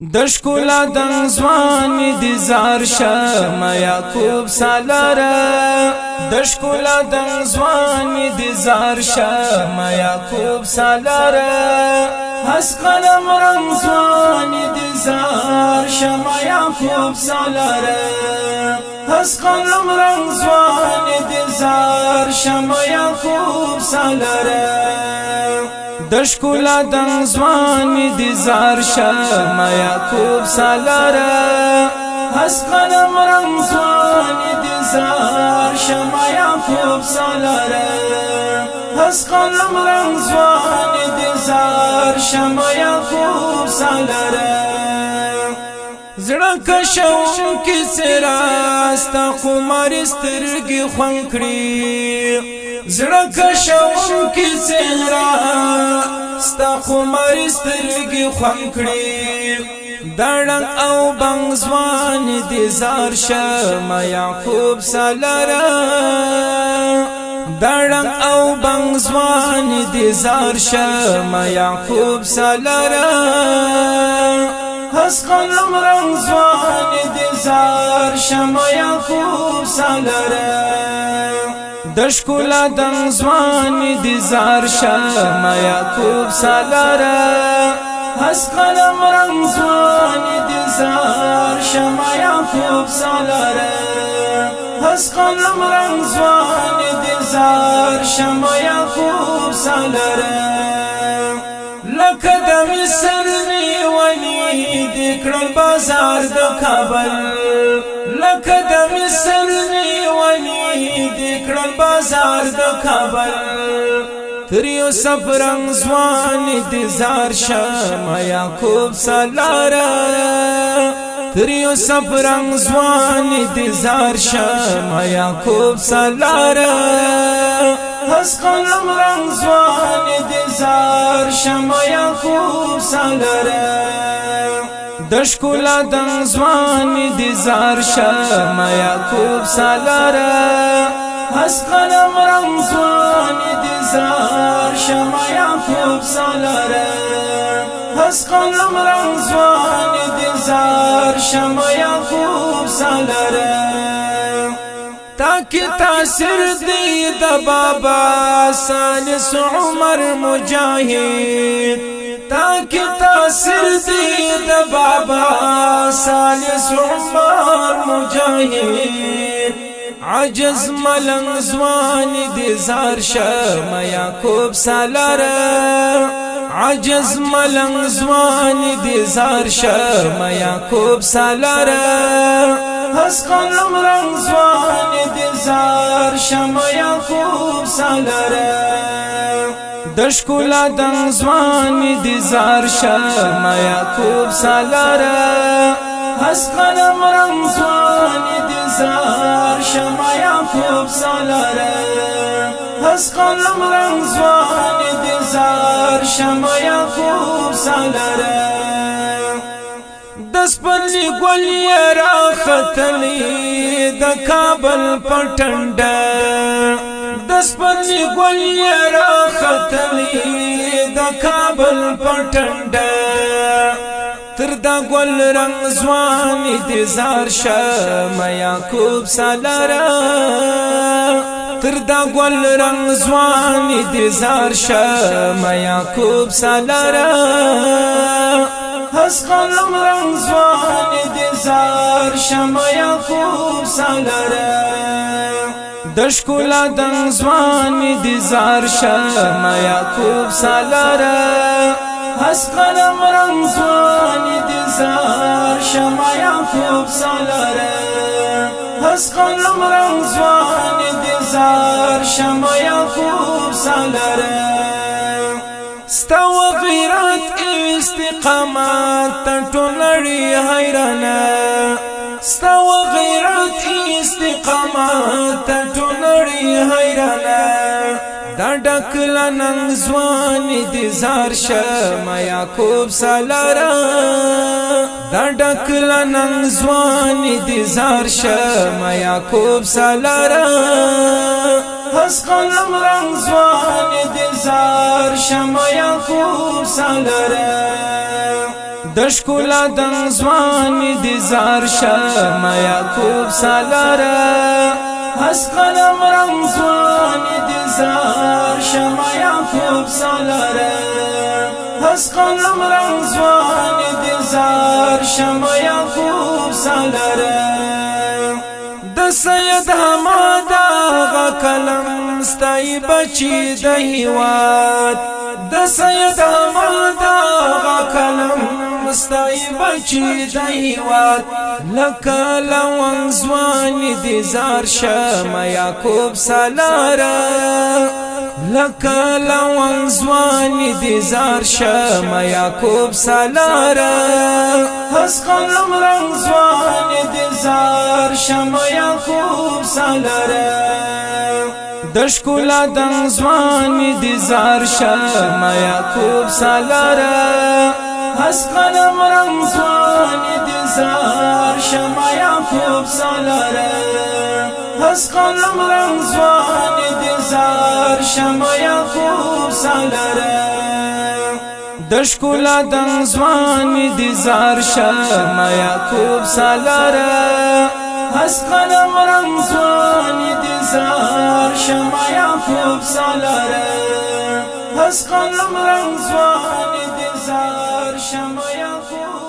د ښکلا د ځوان دي زار شم یعقوب سالاره د ښکلا د ځوان دي زار شم یعقوب سالاره هس قلم رنگ ځوان دي زار شم یعقوب سالاره هس قلم رنگ ځوان دي زار شم یعقوب سالاره د ښکلا د ځوان دي زار شم یعقوب سالاره هس قلم رنگ ځوان دي زار شم یعقوب سالاره هس قلم رنگ ځوان دي زار شم یعقوب سالاره زړه کشوم کې سراستا خمار سترګې خوان کړی زړه کشوم کې سراستا خمار سترګې خوان کړی دړن او بنګ ځوان دي زار شم یعقوب سالاره دړن او بنګ ځوان دي زار شم یعقوب سالاره هس قلم رنگ ځوان دي زار شم یعقوب سالاره د ښکلا د ځوان دي زار شم یعقوب سالاره هس قلم رنگ ځوان دي زار شم یعقوب سالاره هس قلم رنگ ځوان دي زار شم یعقوب سالاره لکه د مصر نیولې د کړل بازار د کابل لکه د مصر نیولې د کړل بازار د کابل تر یو سفرنګ ځوان دي زار شم یعقوب سالاره تر یو سفرنګ ځوان دي زار شم یعقوب سالاره هس قلم رنگ ځوان دي زار شم یعقوب سالاره د ښکلا د ځوان دي زار شم یعقوب سالاره هس قلم رنگ ځوان دي زار شم یعقوب سالاره هس قلم رنگ ځوان دي زار شم یعقوب سالاره تاکي تاثیر دی د بابا سالس عمر مجاهد تاکي تاثیر دی د بابا سالس عمر مجاهد عجز ملنګ ځوان دي زار شم یعقوب سالاره عجز ملنګ ځوان دي زار شم یعقوب سالاره هس قلم رنگ ځوان دي زار شم یعقوب سالاره د ښکلا د ځوان دي زار شم یعقوب سالاره هس قلم رنگ ځوان دي زار شم یعقوب سالاره هس قلم رنگ ځوان دي زار شم یعقوب سالاره دس پرلی گولی را ختلی د کابل پټنډه دس پرلی گولی را ختلی د کابل پټنډه تر دا ګل رنگ ځوان دي زار شم یعقوب سالاره تر دا ګل رنگ ځوان دي زار شم یعقوب سالاره هس قلم رنگ ځوان دي زار شم یعقوب سالاره د ښکلا د ځوان دي زار شم یعقوب سالاره هس قلم رنگ ځوان دي زار شم یعقوب سالاره هس قلم رنگ ځوان دي زار شم یعقوب سالاره ستا و غیرت استقامت ټول نړۍ حیرانه ستا و غیرت استقامت ټول نړۍ حیرانه دا ډکلا ننګ ځوان دي زار شم یعقوب سالاره دا ډکلا ننګ ځوان دي زار شم یعقوب سالاره هس قلم رنگ ځوان دي زار شم یعقوب سالاره د ښکلا د ځوان دي زار شم یعقوب سالاره هس قلم رنگ ځوان دي زار شم یعقوب سالاره هس قلم رنگ ځوان دي زار شم یعقوب سالاره د سید حماد غ کلم ستای بچی د هیواد د سید حماد غ کلم ستای بچی د هیواد لکه لون ځوان دي زار شم یعقوب سالاره لکه لون ځوان دي زار شم یعقوب سالاره هس قلم رنگ ځوان دي زار شم یعقوب سالاره د ښکلا د ځوان دي زار شم یعقوب سالاره هس قلم رنگ ځوان دي زار شم یعقوب سالاره هس قلم رنگ ځوان دي زار شم یعقوب سالاره د ښکلا د ځوان دي زار شم یعقوب سالاره هس قلم رنگ ځوان دي زار شم یعقوب سالاره هس قلم رنگ ځوان دي زار شم یعقوب